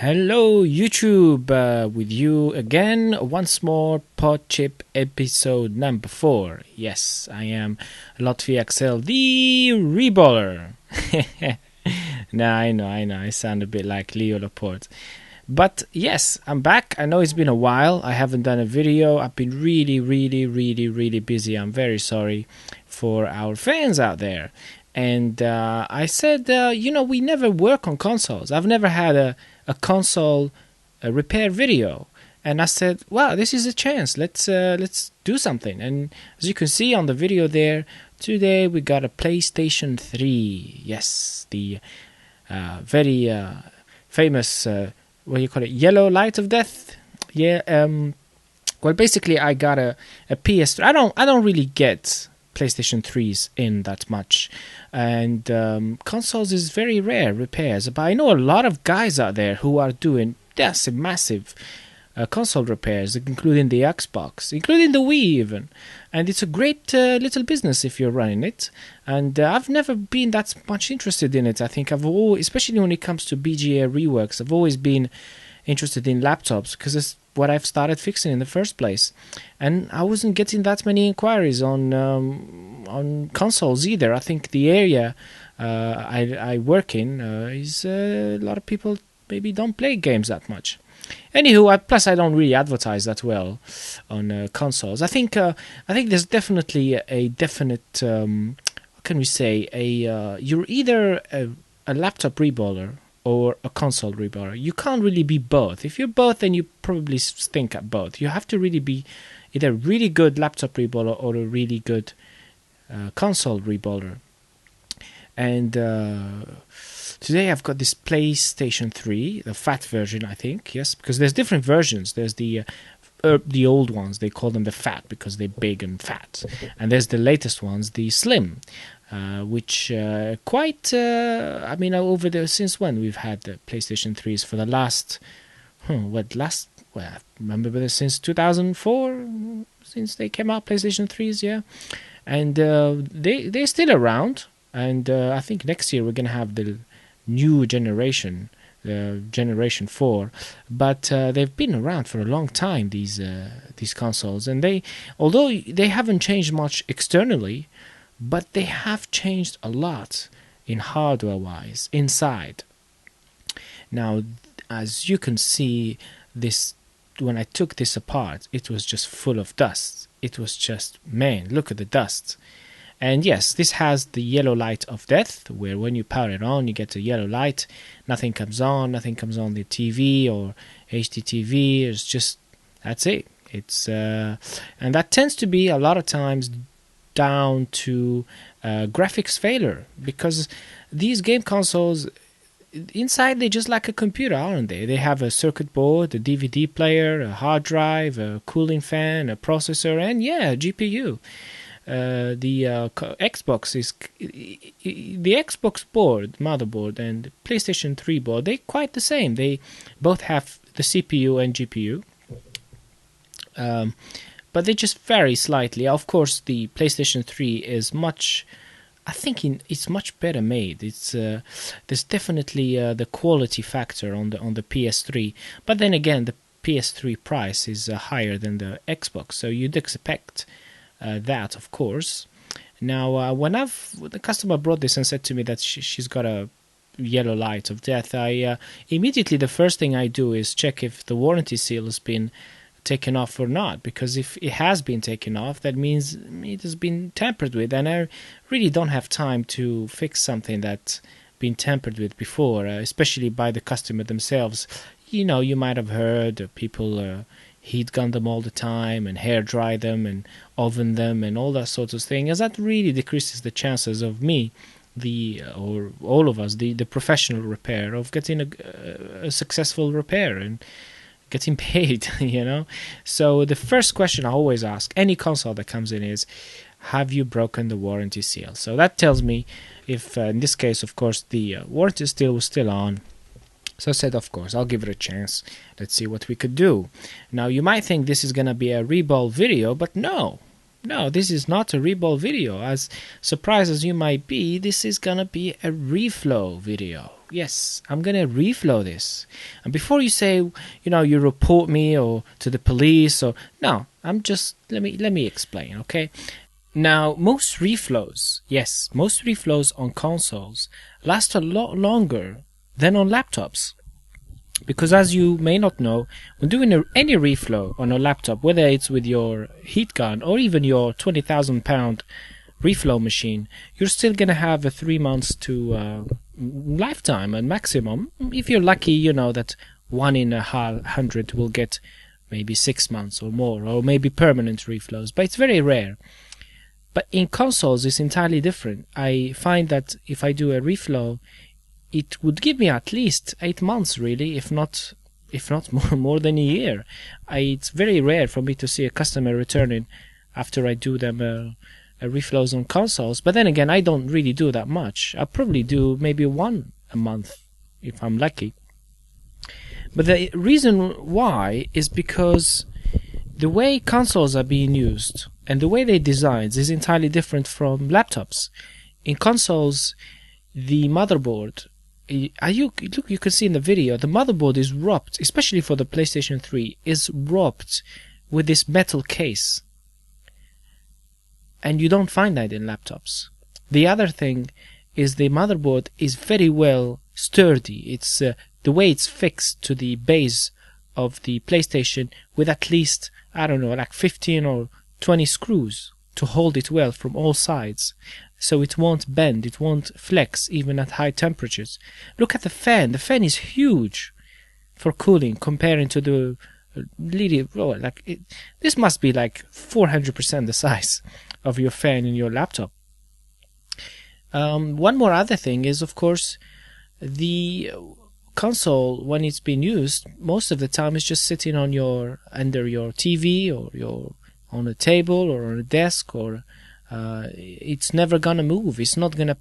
Hello YouTube, with you again once more, Podchip episode number 4. Yes, I am Latvia XL, the reballer. Nah, I know, I sound a bit like Leo Laporte. But yes, I'm back. I know it's been a while. I haven't done a video. I've been really busy. I'm very sorry for our fans out there. And I said, we never work on consoles. I've never had a console repair video. And I said, wow, this is a chance. Let's do something. And as you can see on the video there, today we got a PlayStation 3. Yes, the very famous, what do you call it, yellow light of death. Yeah. Well, basically, I got a PS3. I don't really get PlayStation 3s in that much, and consoles is very rare repairs, but I know a lot of guys out there who are doing massive console repairs, including the Xbox, including the Wii even, and it's a great little business if you're running it. And I've never been that much interested in it. I think I've always, especially when it comes to BGA reworks, I've always been interested in laptops because it's what I've started fixing in the first place, and I wasn't getting that many inquiries on consoles either. I think the area I work in is a lot of people maybe don't play games that much. Anywho, plus I don't really advertise that well on consoles. I think there's definitely a definite what can we say, you're either a laptop reballer or a console reballer. You can't really be both. If you're both, then you probably stink at both. You have to really be either a really good laptop reballer or a really good console reballer. And today I've got this PlayStation 3, the fat version, I think. Yes, because there's different versions. There's the old ones. They call them the fat because they're big and fat. And there's the latest ones, the slim. Which quite, over the, since when we've had the PlayStation 3s for the last, I remember since 2004, since they came out, PlayStation 3s, yeah. And they're still around, and I think next year we're going to have the new generation, Generation 4, but they've been around for a long time, these consoles, and although they haven't changed much externally, but they have changed a lot in hardware-wise, inside. Now, as you can see, this, when I took this apart, it was just full of dust. It was just, man, look at the dust. And yes, this has the yellow light of death, where when you power it on, you get a yellow light. Nothing comes on the TV or HDTV. It's just, that's it. It's and that tends to be a lot of times down to graphics failure, because these game consoles inside, they're just like a computer, aren't they? They have a circuit board, a DVD player, a hard drive, a cooling fan, a processor, and a GPU. The Xbox is the Xbox board, motherboard, and the PlayStation 3 board. They're quite the same. They both have the CPU and GPU. But they just vary slightly. Of course, the PlayStation 3 is much, I think it's much better made. It's there's definitely the quality factor on the PS3. But then again, the PS3 price is higher than the Xbox, so you'd expect that, of course. Now, when the customer brought this and said to me that she's got a yellow light of death, I immediately, the first thing I do is check if the warranty seal has been taken off or not, because if it has been taken off, that means it has been tampered with, and I really don't have time to fix something that's been tampered with before, especially by the customer themselves. You might have heard people heat gun them all the time and hair dry them and oven them and all that sort of thing, as that really decreases the chances of me, or all of us, the professional repair, of getting a successful repair and getting paid, So the first question I always ask any console that comes in is, have you broken the warranty seal? So that tells me if, in this case, of course, the warranty seal was still on. So I said, of course, I'll give it a chance. Let's see what we could do. Now, you might think this is going to be a reball video, but no, this is not a reball video. As surprised as you might be, this is going to be a reflow video. yes, I'm gonna reflow this. And before you say, you report me or to the police, or no, I'm just let me explain, okay? Now, most reflows on consoles last a lot longer than on laptops. Because as you may not know, when doing any reflow on a laptop, whether it's with your heat gun or even your 20,000 pound reflow machine, you're still going to have a 3 months to lifetime and maximum. If you're lucky, that 1 in 100 will get maybe 6 months or more, or maybe permanent reflows, but it's very rare. But in consoles, it's entirely different. I find that if I do a reflow, it would give me at least 8 months, really, if not more than a year. It's very rare for me to see a customer returning after I do them reflows on consoles. But then again, I don't really do that much. I'll probably do maybe 1 a month if I'm lucky. But the reason why is because the way consoles are being used and the way they're designed is entirely different from laptops. In consoles, the motherboard, you can see in the video, the motherboard is wrapped, especially for the PlayStation 3, is wrapped with this metal case. And you don't find that in laptops. The other thing is the motherboard is very well sturdy. It's the way it's fixed to the base of the PlayStation with at least, I don't know, like 15 or 20 screws to hold it well from all sides. So it won't bend, it won't flex even at high temperatures. Look at the fan. The fan is huge for cooling comparing to the this must be like 400% the size of your fan in your laptop. One more other thing is, of course, the console, when it's being used, most of the time is just sitting on under your TV or on a table or on a desk, or it's never gonna move. It's not gonna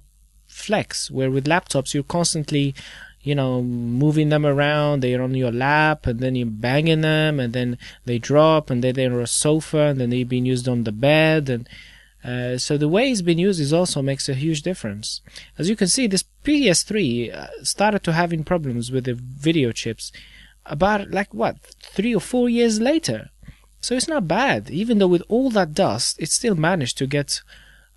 flex. Where with laptops, you're constantly, moving them around. They're on your lap, and then you're banging them, and then they drop, and then they're on a sofa, and then they're being used on the bed, and so the way it's been used is also makes a huge difference. As you can see, this PS3 started to having problems with the video chips about 3 or 4 years later. So it's not bad. Even though with all that dust, it still managed to get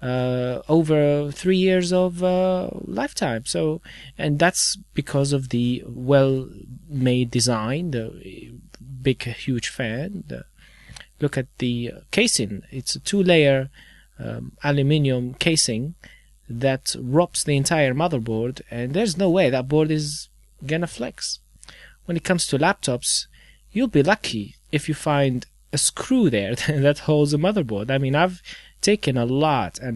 over 3 years of lifetime. So, and that's because of the well-made design, the big, huge fan. Look at the casing. It's a 2-layer aluminium casing that wraps the entire motherboard, and there's no way that board is gonna flex. When it comes to laptops, you'll be lucky if you find a screw there that holds a motherboard. I mean, I've taken a lot of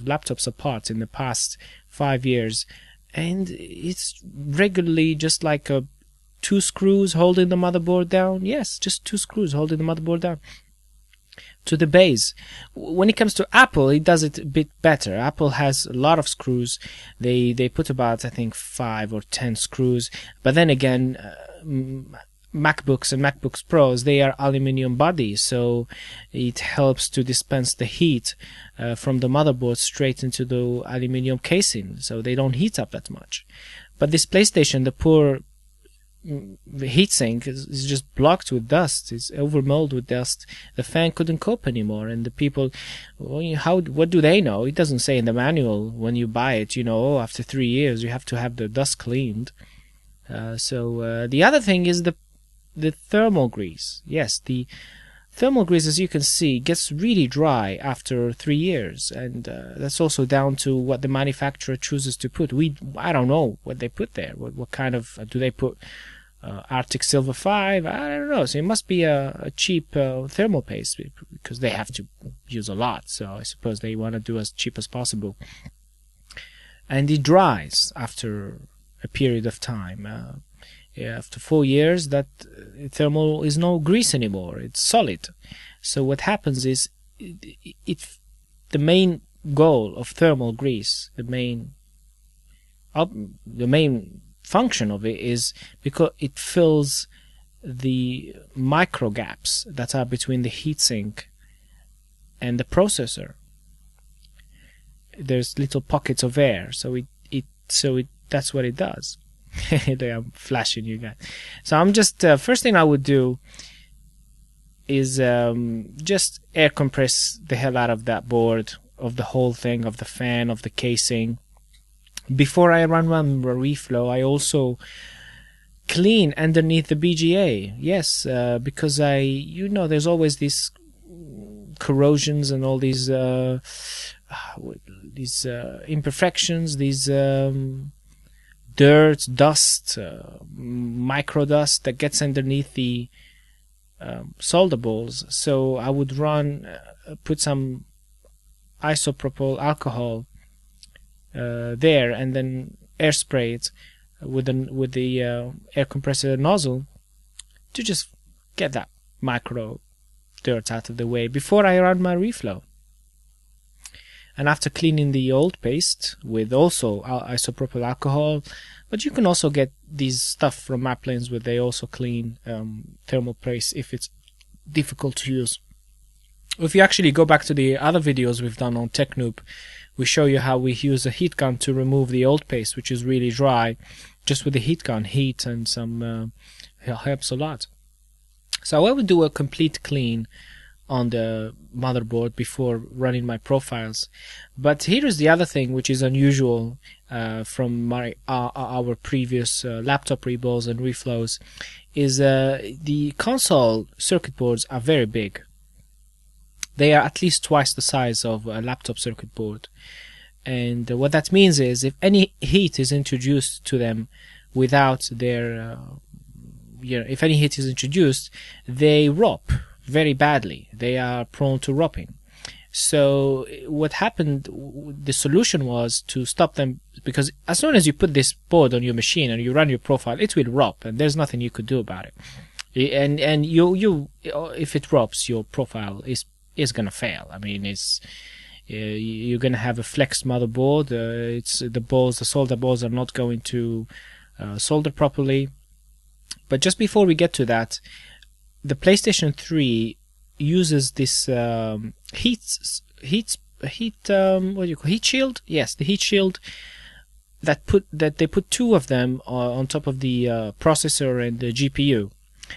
laptops apart in the past 5 years, and it's regularly just like 2 screws holding the motherboard down. Yes, just 2 screws holding the motherboard down to the base. When it comes to Apple, it does it a bit better. Apple has a lot of screws. They put about, I think, 5 or 10 screws. But then again, MacBooks and MacBooks Pros, they are aluminium bodies, so it helps to dispense the heat from the motherboard straight into the aluminium casing, so they don't heat up that much. But this PlayStation, the poor heatsink is just blocked with dust. It's overmolded with dust. The fan couldn't cope anymore, and the people, what do they know? It doesn't say in the manual when you buy it, after 3 years you have to have the dust cleaned. So the other thing is the thermal grease. Yes, the thermal grease, as you can see, gets really dry after 3 years, and that's also down to what the manufacturer chooses to put. I don't know what they put there. What kind of do they put? Arctic Silver 5? I don't know. So it must be a cheap thermal paste, because they have to use a lot. So I suppose they want to do as cheap as possible. And it dries after a period of time. After 4 years, that thermal is no grease anymore. It's solid. So what happens is, the main goal of thermal grease, the main function of it is because it fills the micro gaps that are between the heatsink and the processor. There's little pockets of air, so that's what it does. I'm flashing you guys. So I'm just first thing I would do is just air compress the hell out of that board, of the whole thing, of the fan, of the casing. Before I run my reflow, I also clean underneath the BGA. Yes, because there's always these corrosions and all these imperfections, these dirt, dust, micro dust that gets underneath the solder balls. So I would put some isopropyl alcohol there, and then air spray it with the air compressor nozzle to just get that micro dirt out of the way before I run my reflow. And after cleaning the old paste with also isopropyl alcohol, but you can also get these stuff from Maplins where they also clean thermal paste if it's difficult to use. If you actually go back to the other videos we've done on TechNoob, we show you how we use a heat gun to remove the old paste, which is really dry. Just with the heat gun, heat and some helps a lot. So I would do a complete clean on the motherboard before running my profiles. But here is the other thing which is unusual from our previous laptop rebuilds and reflows, is the console circuit boards are very big. They are at least twice the size of a laptop circuit board. And what that means is if any heat is introduced to them without their, if any heat is introduced, they rot very badly. They are prone to rotting. So what happened, the solution was to stop them, because as soon as you put this board on your machine and you run your profile, it will rot, and there's nothing you could do about it. And you if it rots, your profile is gonna fail. I mean, you're gonna have a flexed motherboard. The solder balls are not going to solder properly. But just before we get to that, the PlayStation 3 uses this heat shield. Yes, the heat shield that they put two of them on top of the processor and the GPU.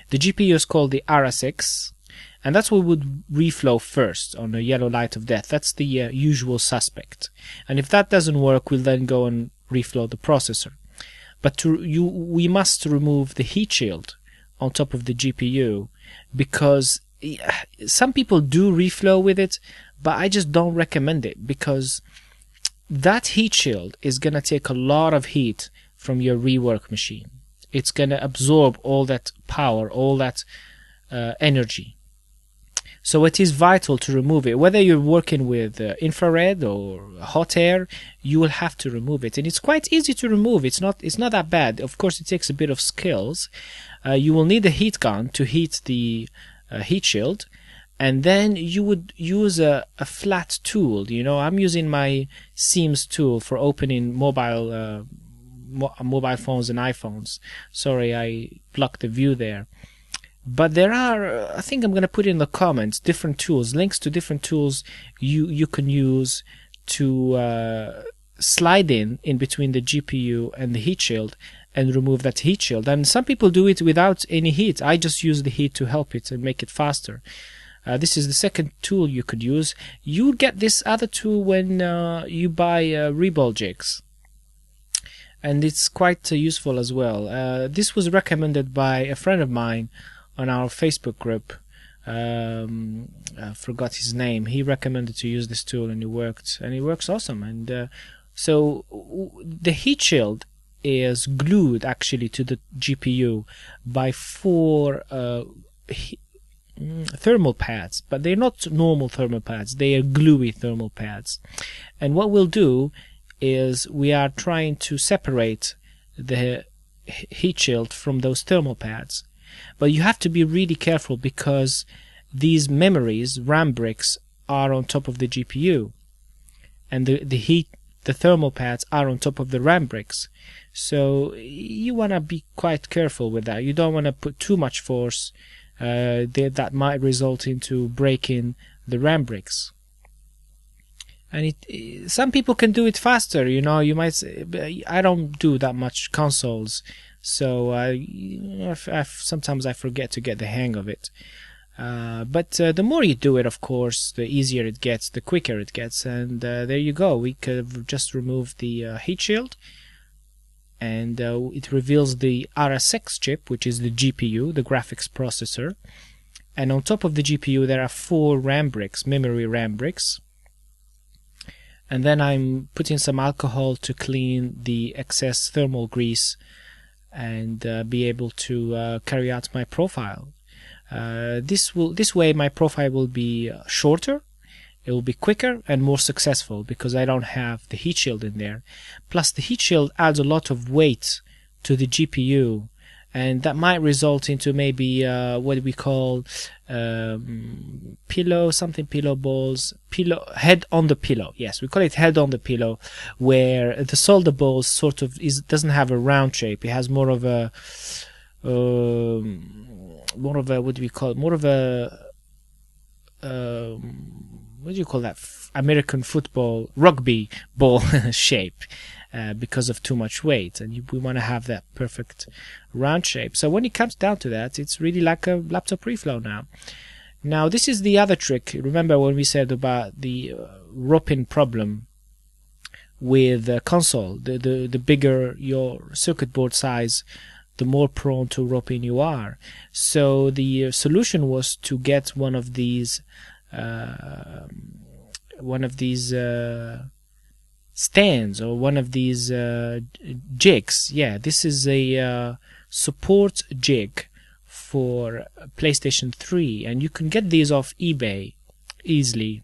The GPU is called the RS6, and that's what would reflow first on the yellow light of death. That's the usual suspect. And if that doesn't work, we'll then go and reflow the processor. But we must remove the heat shield on top of the GPU, because some people do reflow with it, but I just don't recommend it, because that heat shield is going to take a lot of heat from your rework machine. It's going to absorb all that power, all that energy. So it is vital to remove it. Whether you're working with infrared or hot air, you will have to remove it. And it's quite easy to remove. It's not that bad. Of course, it takes a bit of skills. You will need a heat gun to heat the heat shield. And then you would use a flat tool. I'm using my Seams tool for opening mobile phones and iPhones. Sorry, I blocked the view there. But there are, I think I'm going to put in the comments, different tools, links to different tools you can use to slide in between the GPU and the heat shield and remove that heat shield. And some people do it without any heat. I just use the heat to help it and make it faster. This is the second tool you could use. You get this other tool when you buy rebuild jigs. And it's quite useful as well. This was recommended by a friend of mine on our Facebook group. I forgot his name. He recommended to use this tool, and it works awesome. And so the heat shield is glued actually to the GPU by 4 thermal pads, but they're not normal thermal pads. They are gluey thermal pads. And what we'll do is we are trying to separate the heat shield from those thermal pads. But you have to be really careful, because these memories, RAM bricks, are on top of the GPU, and the thermal pads are on top of the RAM bricks. So you want to be quite careful with that. You don't want to put too much force that might result into breaking the RAM bricks. And some people can do it faster. You might say, I don't do that much consoles, so sometimes I forget to get the hang of it. But the more you do it, of course, the easier it gets, the quicker it gets. And there you go. We could have just removed the heat shield, and it reveals the RSX chip, which is the GPU, the graphics processor. And on top of the GPU, there are 4 RAM bricks, memory RAM bricks. And then I'm putting some alcohol to clean the excess thermal grease and be able to carry out my profile. This way my profile will be shorter, it will be quicker and more successful because I don't have the heat shield in there. Plus the heat shield adds a lot of weight to the GPU, and that might result into maybe what we call pillow balls, head on the pillow. Yes, we call it head on the pillow, where the solder balls sort of doesn't have a round shape. It has more of a what do we call it? More of a what do you call that? American football, rugby ball shape. Because of too much weight, and we want to have that perfect round shape. So when it comes down to that, it's really like a laptop reflow now. Now this is the other trick. Remember when we said about the roping problem with the console? The bigger your circuit board size, the more prone to roping you are. So the solution was to get one of these stands, or one of these jigs. Yeah, this is a support jig for PlayStation 3, and you can get these off eBay easily,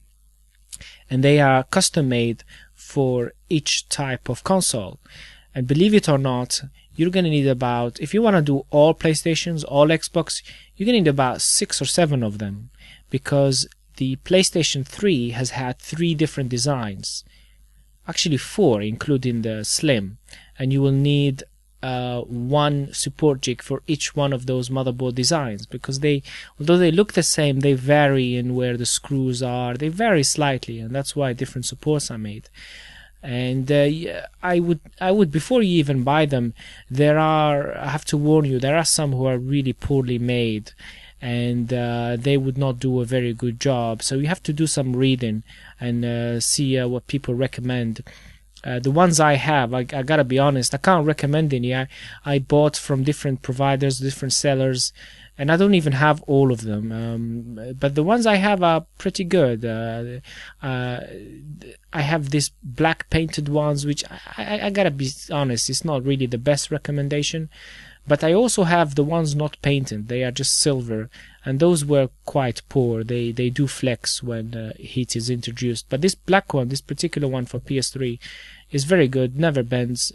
and they are custom made for each type of console. And believe it or not, you're going to need about, if you want to do all PlayStations, all Xbox, you're going to need about 6 or 7 of them, because the PlayStation 3 has had 3 different designs. Actually 4, including the Slim, and you will need one support jig for each one of those motherboard designs, because although they look the same, they vary in where the screws are. They vary slightly, and that's why different supports are made. And I would before you even buy them, I have to warn you, there are some who are really poorly made, and they would not do a very good job. So you have to do some reading and see what people recommend. The ones I have, I gotta be honest, I can't recommend any. I bought from different providers, different sellers, and I don't even have all of them. But the ones I have are pretty good. I have these black painted ones, which I gotta be honest, it's not really the best recommendation. But I also have the ones not painted. They are just silver, and those were quite poor. They do flex when heat is introduced. But this black one, this particular one for PS3, is very good. Never bends.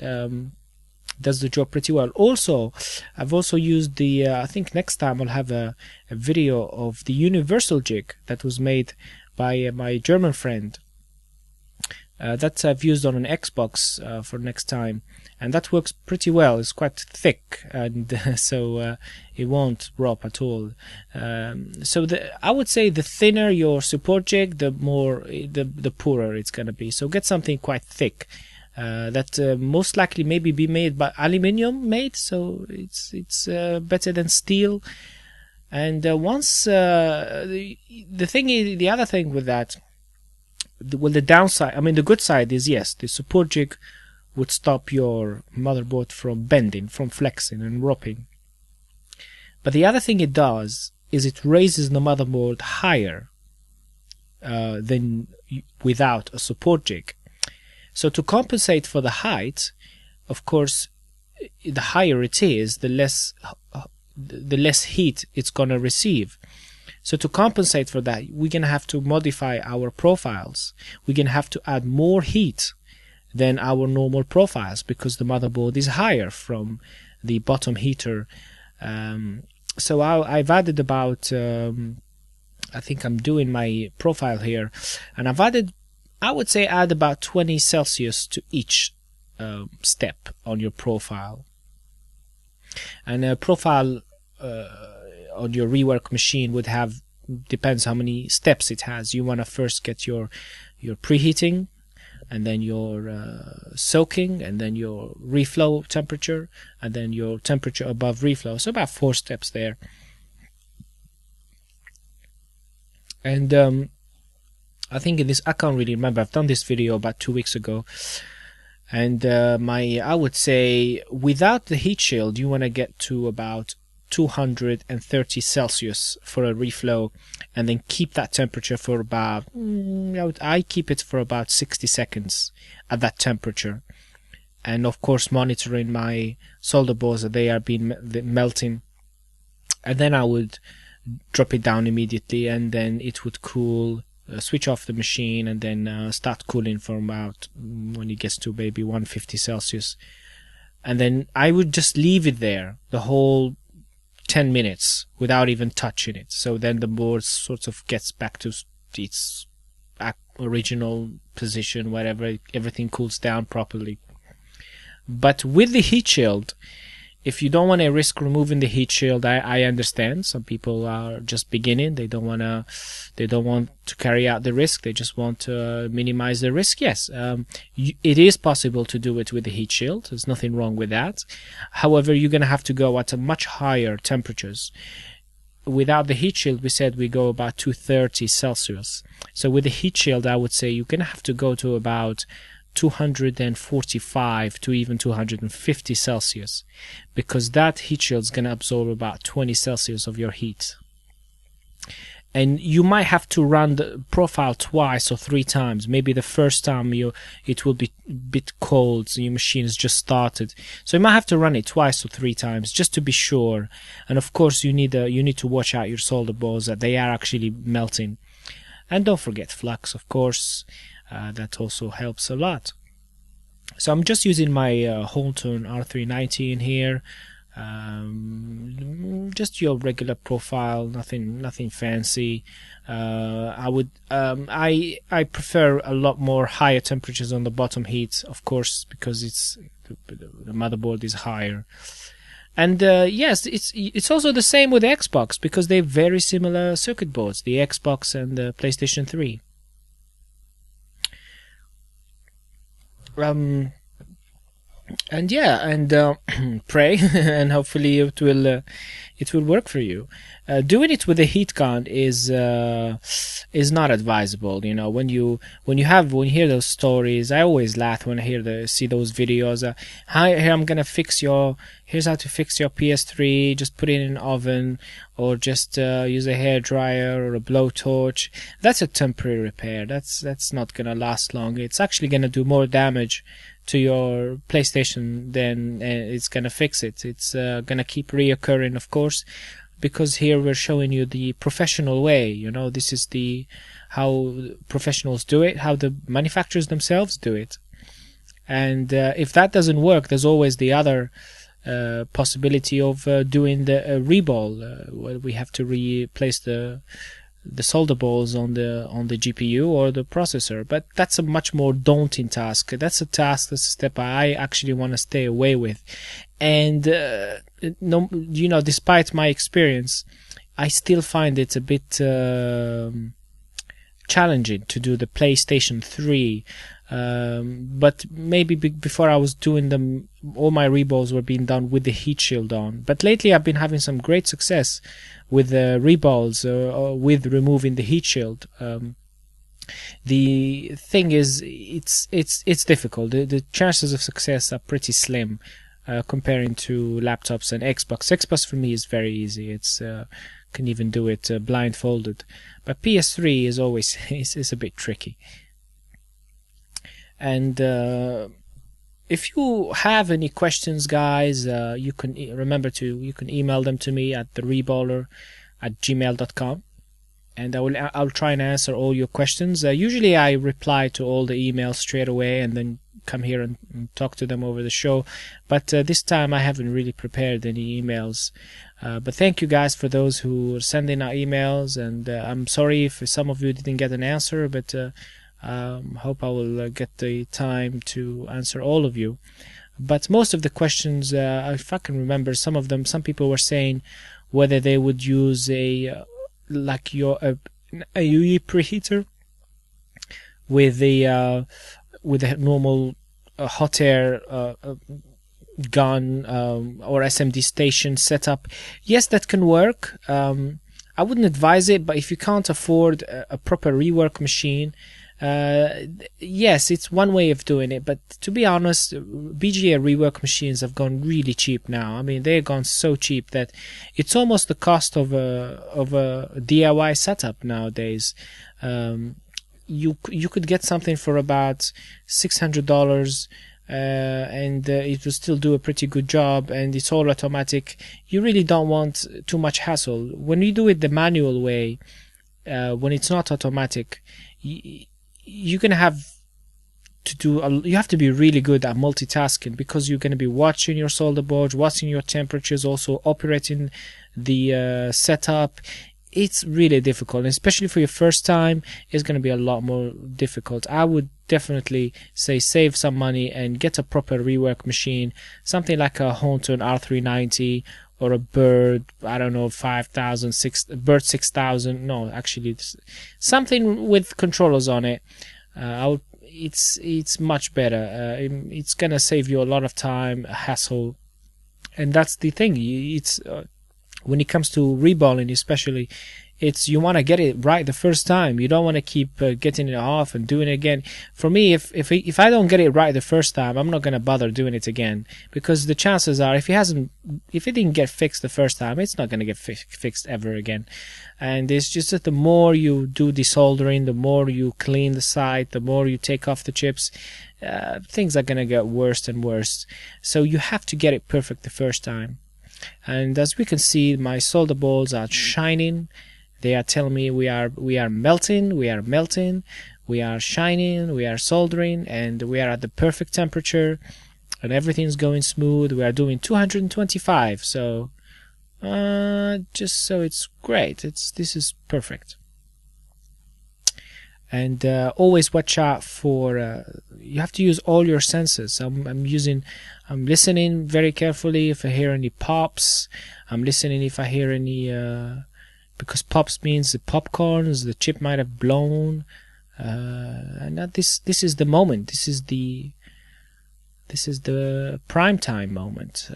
Does the job pretty well. Also, I've also used the. I think next time I'll have a video of the universal jig that was made by my German friend. That I've used on an Xbox for next time, and that works pretty well. It's quite thick, and so it won't rot at all. So I would say the thinner your support jig, the poorer it's gonna be. So get something quite thick. That most likely maybe be made by aluminium made, so it's better than steel. And once the other thing with that. Well, the downside, I mean, the good side is, yes, the support jig would stop your motherboard from bending, from flexing and roping. But the other thing it does is it raises the motherboard higher than without a support jig. So to compensate for the height, of course, the higher it is, the less heat it's going to receive. So to compensate for that, we're going to have to modify our profiles. We're going to have to add more heat than our normal profiles because the motherboard is higher from the bottom heater. So I've added about, I think I'm doing my profile here, and I would say add about 20 Celsius to each step on your profile. And a profile on your rework machine would have, depends how many steps it has. You want to first get your your preheating, and then your soaking, and then your reflow temperature, and then your temperature above reflow. So about 4 steps there. And I think in this, I can't really remember, I've done this video about 2 weeks ago, and I would say without the heat shield you want to get to about 230 Celsius for a reflow, and then keep that temperature for about I keep it for about 60 seconds at that temperature, and of course monitoring my solder balls that they are melting, and then I would drop it down immediately, and then it would cool, switch off the machine, and then start cooling from about when it gets to maybe 150 Celsius, and then I would just leave it there the whole 10 minutes without even touching it. So then the board sort of gets back to its original position, whatever, everything cools down properly. But with the heat shield, if you don't want to risk removing the heat shield, I understand. Some people are just beginning. They don't want to carry out the risk. They just want to minimize the risk. Yes, it is possible to do it with the heat shield. There's nothing wrong with that. However, you're going to have to go at a much higher temperatures. Without the heat shield, we said we go about 230 Celsius. So with the heat shield, I would say you're going to have to go to about 245 to even 250 Celsius, because that heat shield is going to absorb about 20 Celsius of your heat. And you might have to run the profile twice or 3 times. Maybe the first time it will be a bit cold, so your machine has just started. So you might have to run it twice or 3 times just to be sure. And of course you need to watch out your solder balls that they are actually melting. And don't forget flux, of course. That also helps a lot. So I'm just using my Holton R390 in here, just your regular profile, nothing fancy. I prefer a lot more higher temperatures on the bottom heat, of course, because the motherboard is higher. And yes, it's also the same with the Xbox, because they're very similar circuit boards, the Xbox and the PlayStation 3. And yeah, and pray, and hopefully it will work for you. Doing it with a heat gun is not advisable. You know, when you hear those stories, I always laugh when I see those videos. Here's how to fix your PS3. Just put it in an oven, or just use a hair dryer or a blowtorch. That's a temporary repair. That's not gonna last long. It's actually gonna do more damage to your PlayStation than it's gonna fix it. It's gonna keep reoccurring, of course, because here we're showing you the professional way. You know, this is how professionals do it, how the manufacturers themselves do it. And if that doesn't work, there's always the other possibility of doing the reball, where we have to replace the solder balls on the GPU or the processor. But that's a much more daunting task. That's a step I actually want to stay away with. And despite my experience, I still find it a bit challenging to do the PlayStation 3. But maybe before I was doing them, all my reballs were being done with the heat shield on. But lately I've been having some great success with the reballs, with removing the heat shield. The thing is, it's difficult. The chances of success are pretty slim comparing to laptops and Xbox. Xbox for me is very easy. It's can even do it blindfolded. But PS3 is always is a bit tricky. And if you have any questions, guys, you can email them to me at thereballer@gmail.com, and I'll try and answer all your questions. Usually I reply to all the emails straight away and then come here and talk to them over the show. But this time I haven't really prepared any emails. But thank you guys for those who are sending out emails, and I'm sorry if some of you didn't get an answer, but hope I will get the time to answer all of you. But most of the questions, if I can remember, some people were saying whether they would use a UE preheater with the normal hot air gun or SMD station setup. Yes, that can work. I wouldn't advise it, but if you can't afford a proper rework machine, yes, it's one way of doing it. But to be honest, BGA rework machines have gone really cheap now. I mean, they've gone so cheap that it's almost the cost of a DIY setup nowadays. You could get something for about $600. And it will still do a pretty good job, and it's all automatic. You really don't want too much hassle. When you do it the manual way, when it's not automatic, you're gonna have to you have to be really good at multitasking, because you're gonna be watching your solder boards, watching your temperatures, also operating the setup. It's really difficult, especially for your first time. It's going to be a lot more difficult. I would definitely say save some money and get a proper rework machine, something like a Honton R390 or a Bird, I don't know, 5000, Bird 6000. No, actually, something with controllers on it. It's much better. It's going to save you a lot of time, hassle, and that's the thing. It's when it comes to reballing, especially, you want to get it right the first time. You don't want to keep getting it off and doing it again. For me, if I don't get it right the first time, I'm not going to bother doing it again, because the chances are, if it didn't get fixed the first time, it's not going to get fixed ever again. And it's just that the more you do desoldering, the more you clean the site, the more you take off the chips, things are going to get worse and worse. So you have to get it perfect the first time. And as we can see, my solder balls are shining. They are telling me we are melting, we are shining, we are soldering, and we are at the perfect temperature, and everything's going smooth. We are doing 225, so just so it's great. This is perfect. And always watch out for, you have to use all your senses. I'm listening very carefully if I hear any pops. I'm listening if I hear any, because pops means the popcorns, the chip might have blown. And this is the moment. This is the prime time moment.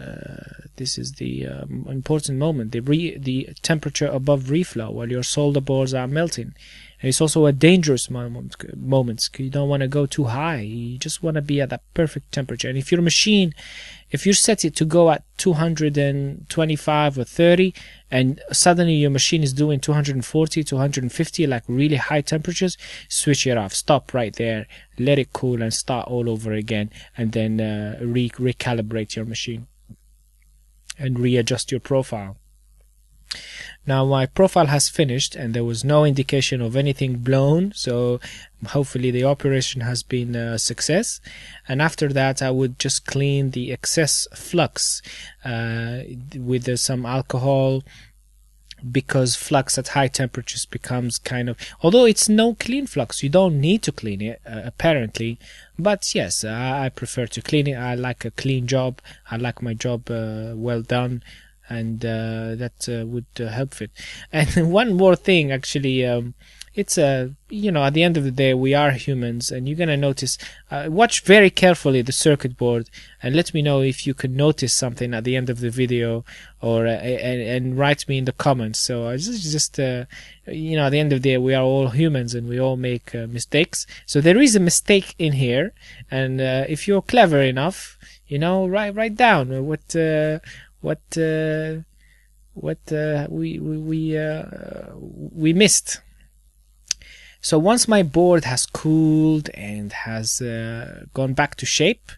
This is the important moment. The temperature above reflow while your solder balls are melting. And it's also a dangerous moment. You don't want to go too high. You just want to be at that perfect temperature. And if your machine, if you set it to go at 225 or 30, and suddenly your machine is doing 240, 250, like really high temperatures, switch it off. Stop right there. Let it cool and start all over again. And then recalibrate your machine and readjust your profile. Now my profile has finished and there was no indication of anything blown, so hopefully the operation has been a success. And after that I would just clean the excess flux with some alcohol, because flux at high temperatures becomes kind of, although it's no clean flux, you don't need to clean it apparently, but yes, I prefer to clean it. I like a clean job. I like my job well done. And that would help it. And one more thing, actually, it's at the end of the day, we are humans, and you're gonna notice. Watch very carefully the circuit board, and let me know if you can notice something at the end of the video, or and write me in the comments. So just at the end of the day, we are all humans, and we all make mistakes. So there is a mistake in here, and if you're clever enough, write down we missed. So once my board has cooled and has gone back to shape,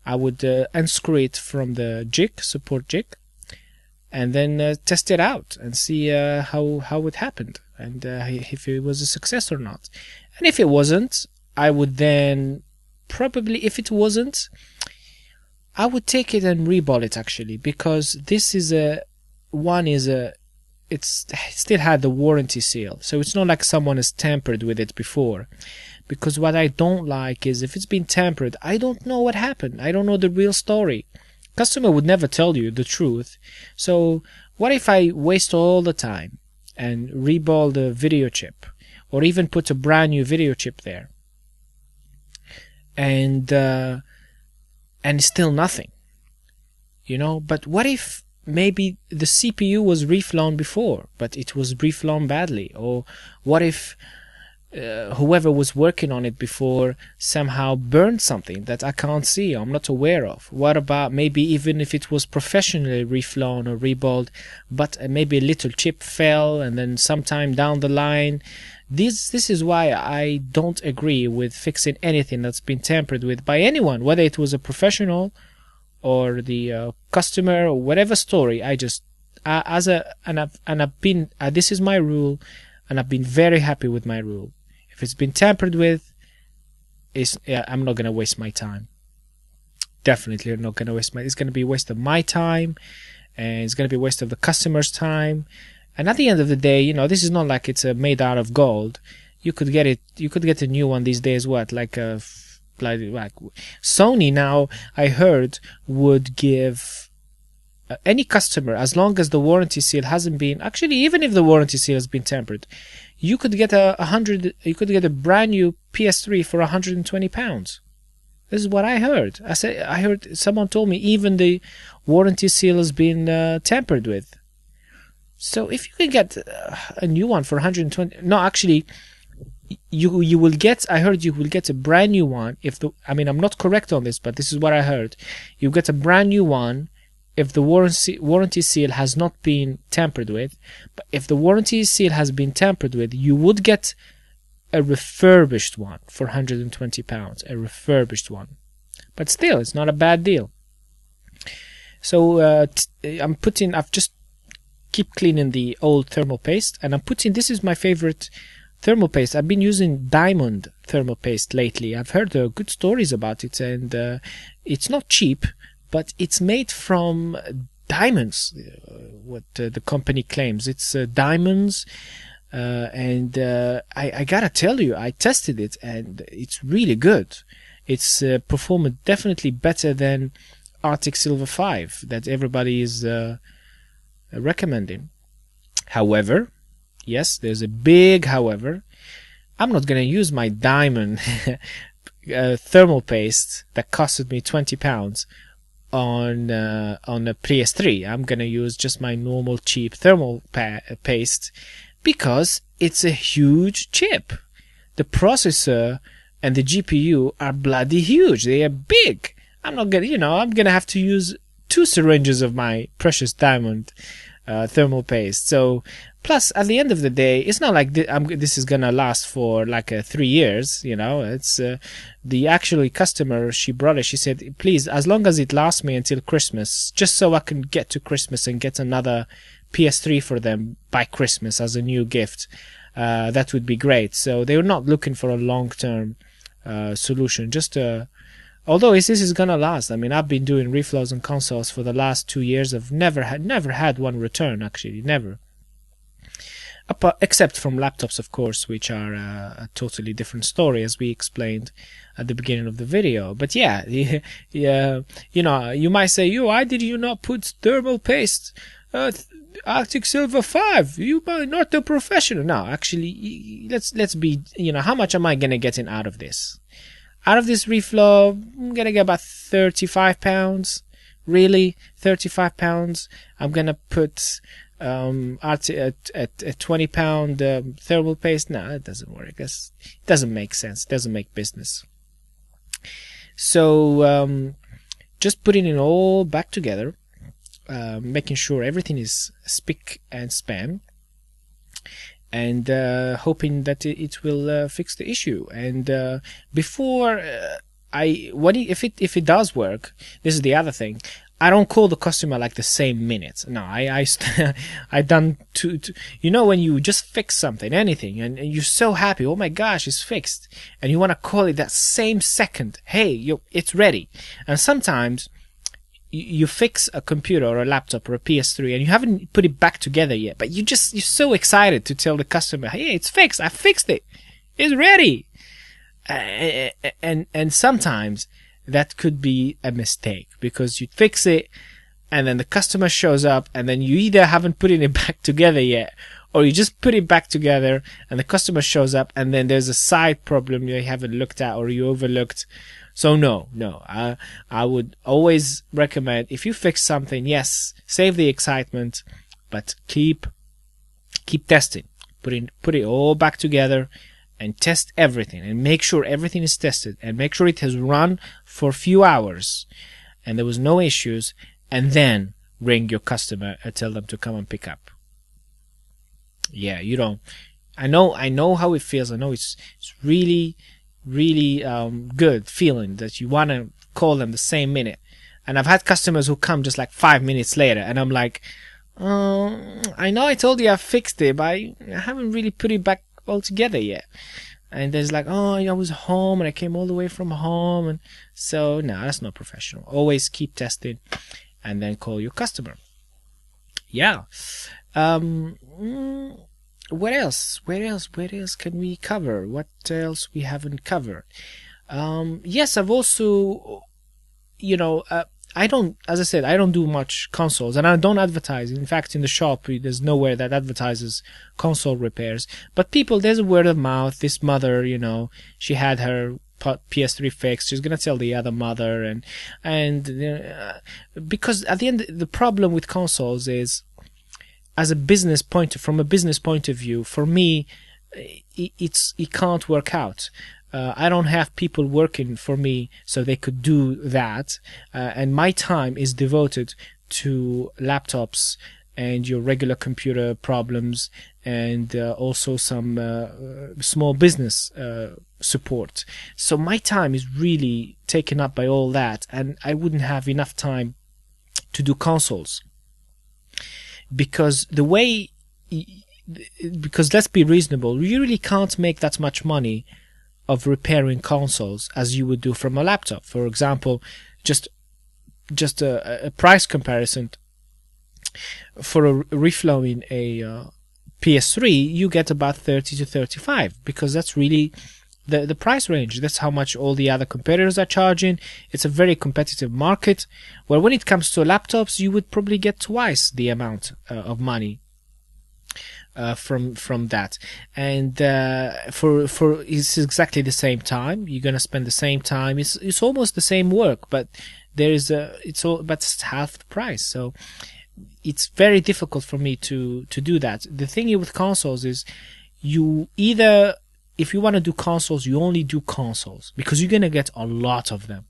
I would unscrew it from the support jig, and then test it out and see how it happened, and if it was a success or not. And if it wasn't, I would then probably, if it wasn't, I would take it and reball it, actually, because this is it still had the warranty seal, so it's not like someone has tampered with it before. Because what I don't like is, if it's been tampered, I don't know what happened. I don't know the real story. Customer would never tell you the truth. So what if I waste all the time and reball the video chip, or even put a brand new video chip there? and still nothing, But what if maybe the CPU was reflown before, but it was reflown badly? Or what if whoever was working on it before somehow burned something that I can't see, I'm not aware of? What about maybe even if it was professionally reflown or reballed, but maybe a little chip fell, and then sometime down the line, this is why I don't agree with fixing anything that's been tampered with by anyone, whether it was a professional or the customer or whatever story. I just I've been this is my rule, and I've been very happy with my rule. If it's been tampered with, I'm not gonna waste my time. Definitely not gonna waste it's gonna be a waste of my time, and it's gonna be a waste of the customer's time. And at the end of the day, this is not like it's made out of gold. You could get a new one these days. What, like Sony now, I heard, would give any customer, as long as the warranty seal hasn't been, actually even if the warranty seal has been tampered, you could get a brand new PS3 for £120. This is what I heard. I heard someone told me even the warranty seal has been tampered with. So if you can get a new one for 120, no, actually, you will get. I heard you will get a brand new one I'm not correct on this, but this is what I heard. You get a brand new one if the warranty seal has not been tampered with. But if the warranty seal has been tampered with, you would get a refurbished one for £120. A refurbished one, but still, it's not a bad deal. So I've just keep cleaning the old thermal paste, and this is my favorite thermal paste. I've been using diamond thermal paste lately. I've heard good stories about it, and it's not cheap, but it's made from diamonds, what the company claims. It's diamonds, and I gotta tell you, I tested it, and it's really good. It's performed definitely better than Arctic Silver 5 that everybody is recommending. However, yes, there's a big however, I'm not going to use my diamond thermal paste that costed me £20 on a PS3. I'm going to use just my normal cheap thermal paste, because it's a huge chip. The processor and the GPU are bloody huge. They are big. I'm not going to, I'm going to have to use 2 syringes of my precious diamond thermal paste. So, plus at the end of the day, it's not like this is gonna last for like 3 years. It's the actual customer. She brought it. She said, "Please, as long as it lasts me until Christmas, just so I can get to Christmas and get another PS3 for them by Christmas as a new gift. That would be great." So they were not looking for a long-term solution. Just although this is gonna last. I've been doing reflows on consoles for the last 2 years. I've never had one return, actually, never. Except from laptops, of course, which are a totally different story, as we explained at the beginning of the video. But yeah, you might say, why did you not put thermal paste Arctic Silver 5? You are not a professional. No, actually, let's be, how much am I gonna get out of this? Out of this reflow, I'm gonna get about £35. Really, £35. I'm gonna put a £20 thermal paste. No, it doesn't work. It doesn't make sense. It doesn't make business. So just putting it all back together, making sure everything is spick and span, and hoping that it will fix the issue. And before if it does work, this is the other thing. I don't call the customer like the same minute. No, I done two. When you just fix something, anything, and you're so happy, oh my gosh, it's fixed, and you want to call it that same second. Hey, it's ready. And sometimes you fix a computer or a laptop or a PS3 and you haven't put it back together yet, but you're so excited to tell the customer, hey, it's fixed. I fixed it. It's ready. And sometimes that could be a mistake, because you fix it and then the customer shows up and then you either haven't put it back together yet, or you just put it back together and the customer shows up and then there's a side problem you haven't looked at or you overlooked. So no, I would always recommend, if you fix something, yes, save the excitement, but keep testing. Put it all back together and test everything and make sure everything is tested and make sure it has run for a few hours and there was no issues, and then ring your customer and tell them to come and pick up. Yeah, you don't. I know how it feels. I know it's really, really good feeling that you want to call them the same minute. And I've had customers who come just like 5 minutes later, and I'm like, I know I told you I fixed it, but I haven't really put it back all together yet. And there's like, oh, I was home and I came all the way from home, and so no, that's not professional. Always keep testing and then call your customer. Yeah. What else can we cover? What else we haven't covered? Yes, I've also, as I said, I don't do much consoles, and I don't advertise. In fact, in the shop, there's nowhere that advertises console repairs. But there's a word of mouth. This mother, she had her PS3 fixed. She's gonna tell the other mother, and because at the end, the problem with consoles is, from a business point of view, for me, it can't work out. I don't have people working for me so they could do that, and my time is devoted to laptops and your regular computer problems, and also some small business support. So my time is really taken up by all that, and I wouldn't have enough time to do consoles. Because let's be reasonable, you really can't make that much money of repairing consoles as you would do from a laptop. For example, just a price comparison, for reflowing a PS3, you get about 30 to 35, because that's really the price range. That's how much all the other competitors are charging. It's a very competitive market. Well, when it comes to laptops, you would probably get twice the amount of money from that, and for it's exactly the same time. You're gonna spend the same time. It's almost the same work, but it's half the price. So it's very difficult for me to do that. The thing with consoles is, if you want to do consoles, you only do consoles, because you're gonna get a lot of them,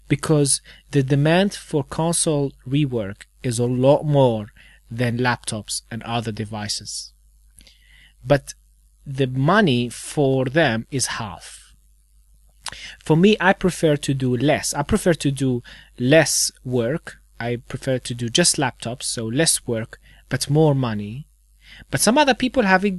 because the demand for console rework is a lot more than laptops and other devices. But the money for them is half. For me, I prefer to do less. I prefer to do less work. I prefer to do just laptops, so less work, but more money. But some other people have it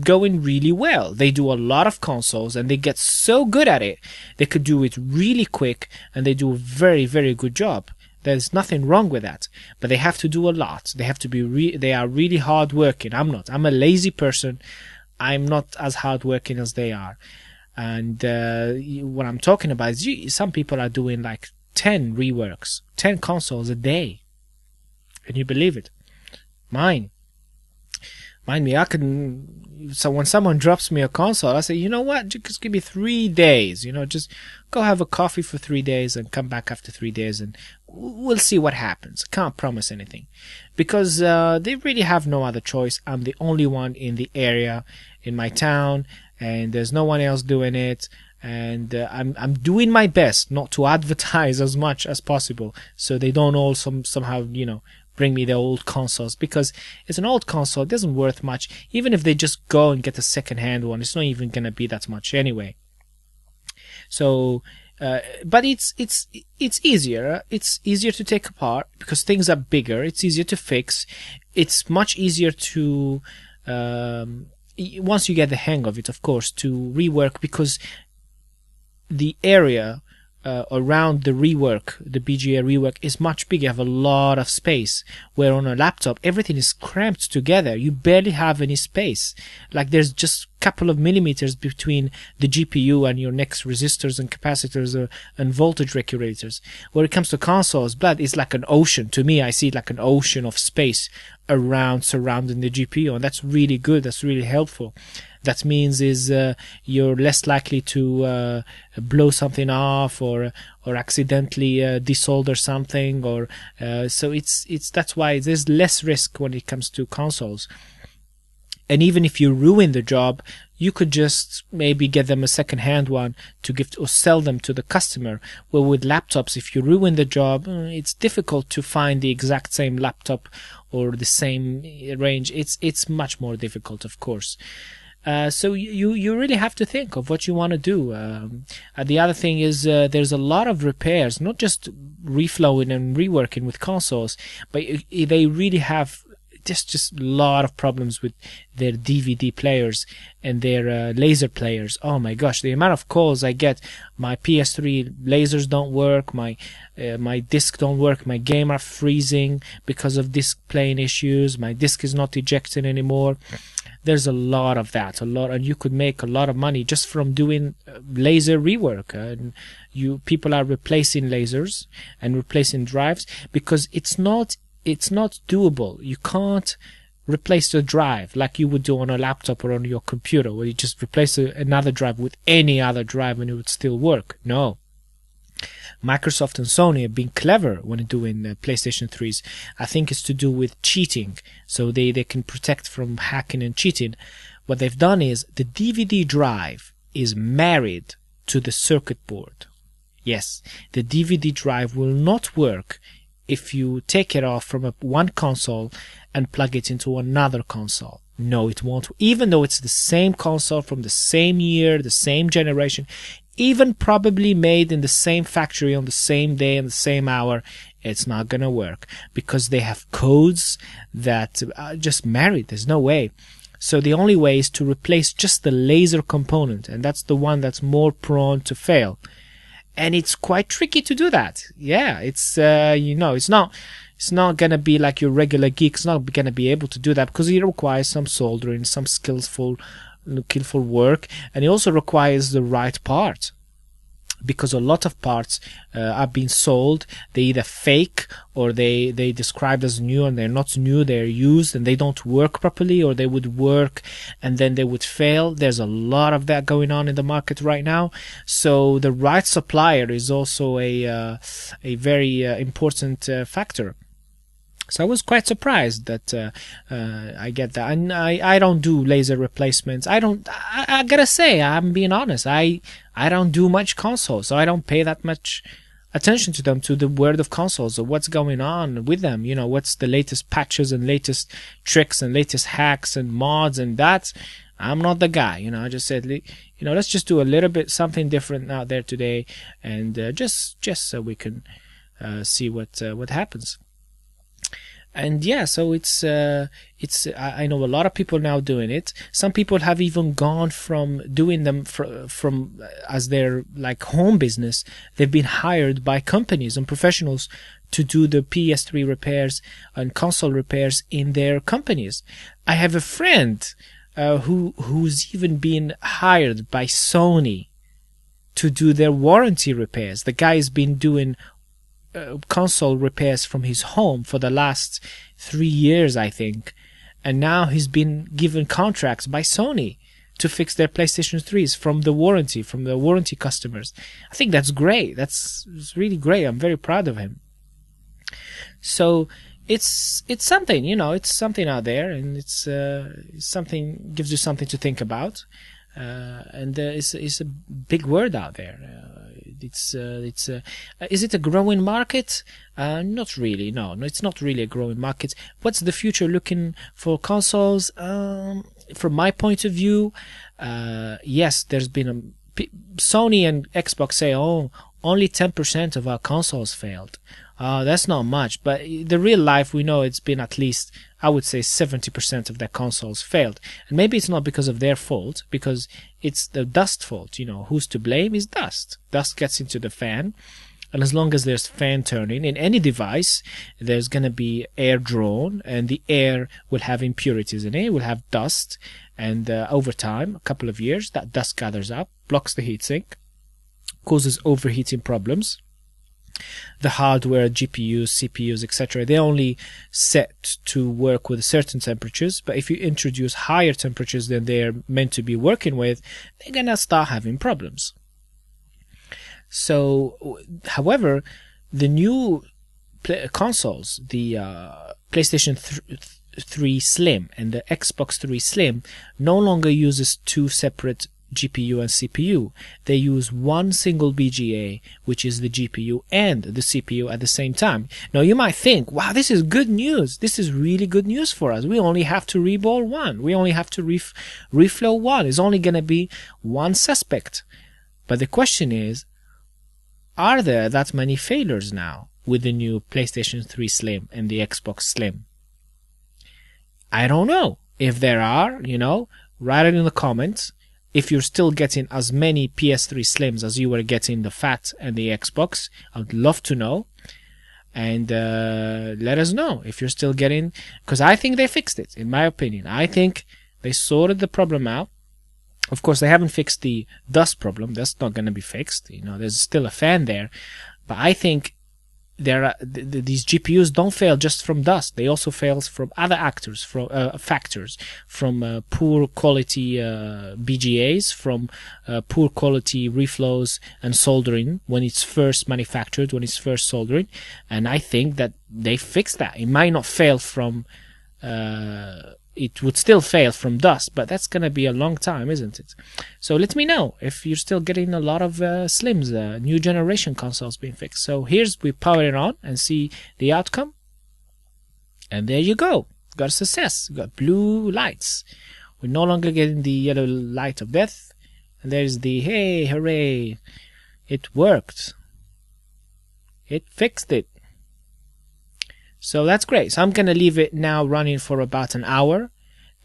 going really well. They do a lot of consoles and they get so good at it. They could do it really quick and they do a very, very good job. There's nothing wrong with that, but they have to do a lot. They have to be they are really hard working. I'm not. I'm a lazy person. I'm not as hard working as they are. And what I'm talking about is, some people are doing like 10 reworks, 10 consoles a day. Can you believe it? Mind me, so when someone drops me a console, I say, you know what, just give me 3 days, just go have a coffee for 3 days and come back after 3 days and we'll see what happens. Can't promise anything, because they really have no other choice. I'm the only one in the area, in my town, and there's no one else doing it. And I'm doing my best not to advertise as much as possible, so they don't all somehow bring me the old consoles, because it's an old console. It doesn't worth much. Even if they just go and get a second-hand one, it's not even gonna be that much anyway. So, but it's easier. It's easier to take apart because things are bigger. It's easier to fix. It's much easier to once you get the hang of it, of course, to rework, because the area around the rework, the BGA rework, is much bigger. You have a lot of space, where on a laptop everything is cramped together. You barely have any space. Like, there's just a couple of millimeters between the GPU and your next resistors and capacitors and voltage regulators. When it comes to consoles, it's like an ocean. To me, I see it like an ocean of space surrounding the GPU, and that's really good. That's really helpful. that means is you're less likely to blow something off or accidentally desolder something, or so it's that's why there's less risk when it comes to consoles. And even if you ruin the job, you could just maybe get them a second-hand one to give or sell them to the customer. Well, with laptops, if you ruin the job, it's difficult to find the exact same laptop or the same range. It's much more difficult, of course. So you really have to think of what you want to do. The other thing is there's a lot of repairs, not just reflowing and reworking with consoles, but they really have just a lot of problems with their DVD players and their laser players. Oh my gosh, the amount of calls I get. My PS3 lasers don't work, my disc don't work, my game are freezing because of disc playing issues, my disc is not ejecting anymore. There's a lot of that, and you could make a lot of money just from doing laser rework. And people are replacing lasers and replacing drives because it's not doable. You can't replace the drive like you would do on a laptop or on your computer, where you just replace another drive with any other drive and it would still work. No. Microsoft and Sony have been clever when doing PlayStation 3s. I think it's to do with cheating, so they can protect from hacking and cheating. What they've done is the DVD drive is married to the circuit board. Yes, the DVD drive will not work if you take it off from one console and plug it into another console. No, it won't. Even though it's the same console from the same year, the same generation, even probably made in the same factory on the same day and the same hour, it's not gonna work because they have codes that are just married. There's no way. So the only way is to replace just the laser component, and that's the one that's more prone to fail. And it's quite tricky to do that. Yeah, it's it's not gonna be like your regular geek. It's not gonna be able to do that because it requires some soldering, some skillful work, and it also requires the right part. Because a lot of parts are being sold, they either fake or they described as new and they're not new, they're used and they don't work properly, or they would work and then they would fail. There's a lot of that going on in the market right now. So the right supplier is also a very important factor. So I was quite surprised that I get that. And I don't do laser replacements. I gotta say, I'm being honest. I don't do much consoles, so I don't pay that much attention to them, to the world of consoles, or what's going on with them. You know, what's the latest patches and latest tricks and latest hacks and mods and that. I'm not the guy. You know, I just said, let's just do a little bit something different out there today, and just so we can see what happens. And yeah, so it's I know a lot of people now doing it. Some people have even gone from doing them from as their like home business. They've been hired by companies and professionals to do the PS3 repairs and console repairs in their companies. I have a friend who's even been hired by Sony to do their warranty repairs. The guy's been doing console repairs from his home for the last 3 years, I think, and now he's been given contracts by Sony to fix their PlayStation 3s from the warranty customers. I think that's great. It's really great. I'm very proud of him. So it's something, it's something out there, and it's something, gives you something to think about. And it's a big word out there. Is it a growing market? Not really. No, it's not really a growing market. What's the future looking for consoles? From my point of view, yes, there's been Sony and Xbox say, only 10% of our consoles failed. That's not much, but the real life, we know it's been at least, I would say, 70% of their consoles failed. And maybe it's not because of their fault, because it's the dust fault. Who's to blame is dust. Dust gets into the fan, and as long as there's fan turning in any device, there's going to be air drawn, and the air will have impurities in it, will have dust, and over time, a couple of years, that dust gathers up, blocks the heatsink, causes overheating problems. the hardware, GPUs, CPUs, etc. They're only set to work with certain temperatures, but if you introduce higher temperatures than they're meant to be working with, they're gonna start having problems. So, however, the new consoles, the PlayStation 3 Slim and the Xbox 3 Slim, no longer uses two separate GPU and CPU. They use one single BGA, which is the GPU and the CPU at the same time. Now you might think, wow, this is good news. This is really good news for us. We only have to reball one. We only have to reflow one. It's only going to be one suspect. But the question is, are there that many failures now with the new PlayStation 3 Slim and the Xbox Slim? I don't know. If there are, write it in the comments. If you're still getting as many PS3 Slims as you were getting the Fat and the Xbox, I'd love to know. And let us know if you're still getting... Because I think they fixed it, in my opinion. I think they sorted the problem out. Of course, they haven't fixed the dust problem. That's not going to be fixed. There's still a fan there. But I think these GPUs don't fail just from dust. They also fail from other factors, from poor quality BGAs, from poor quality reflows and soldering when it's first manufactured, when it's first soldering. And I think that they fixed that. It might not fail from... it would still fail from dust, but that's going to be a long time, isn't it? So let me know if you're still getting a lot of Slims, new generation consoles being fixed. So we power it on and see the outcome. And there you go. Got a success. Got blue lights. We're no longer getting the yellow light of death. And there's the, hey, hooray. It worked. It fixed it. So that's great. So I'm going to leave it now running for about an hour.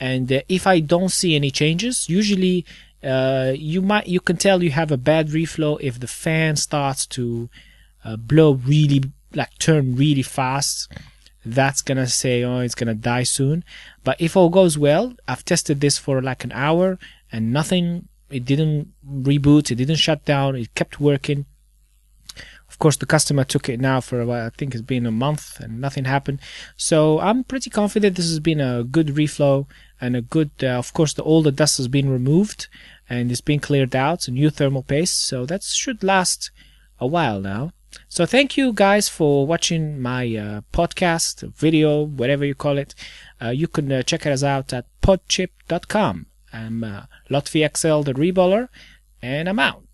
And if I don't see any changes, usually you can tell you have a bad reflow if the fan starts to blow really, turn really fast. That's going to say, oh, it's going to die soon. But if all goes well, I've tested this for an hour and nothing, it didn't reboot, it didn't shut down, it kept working. Of course, the customer took it now for I think it's been a month and nothing happened. So I'm pretty confident this has been a good reflow and a good, of course, all the dust has been removed and it's been cleared out, a new thermal paste. So that should last a while now. So thank you guys for watching my podcast, video, whatever you call it. You can check us out at podchip.com. I'm Lotfi XL, the reballer, and I'm out.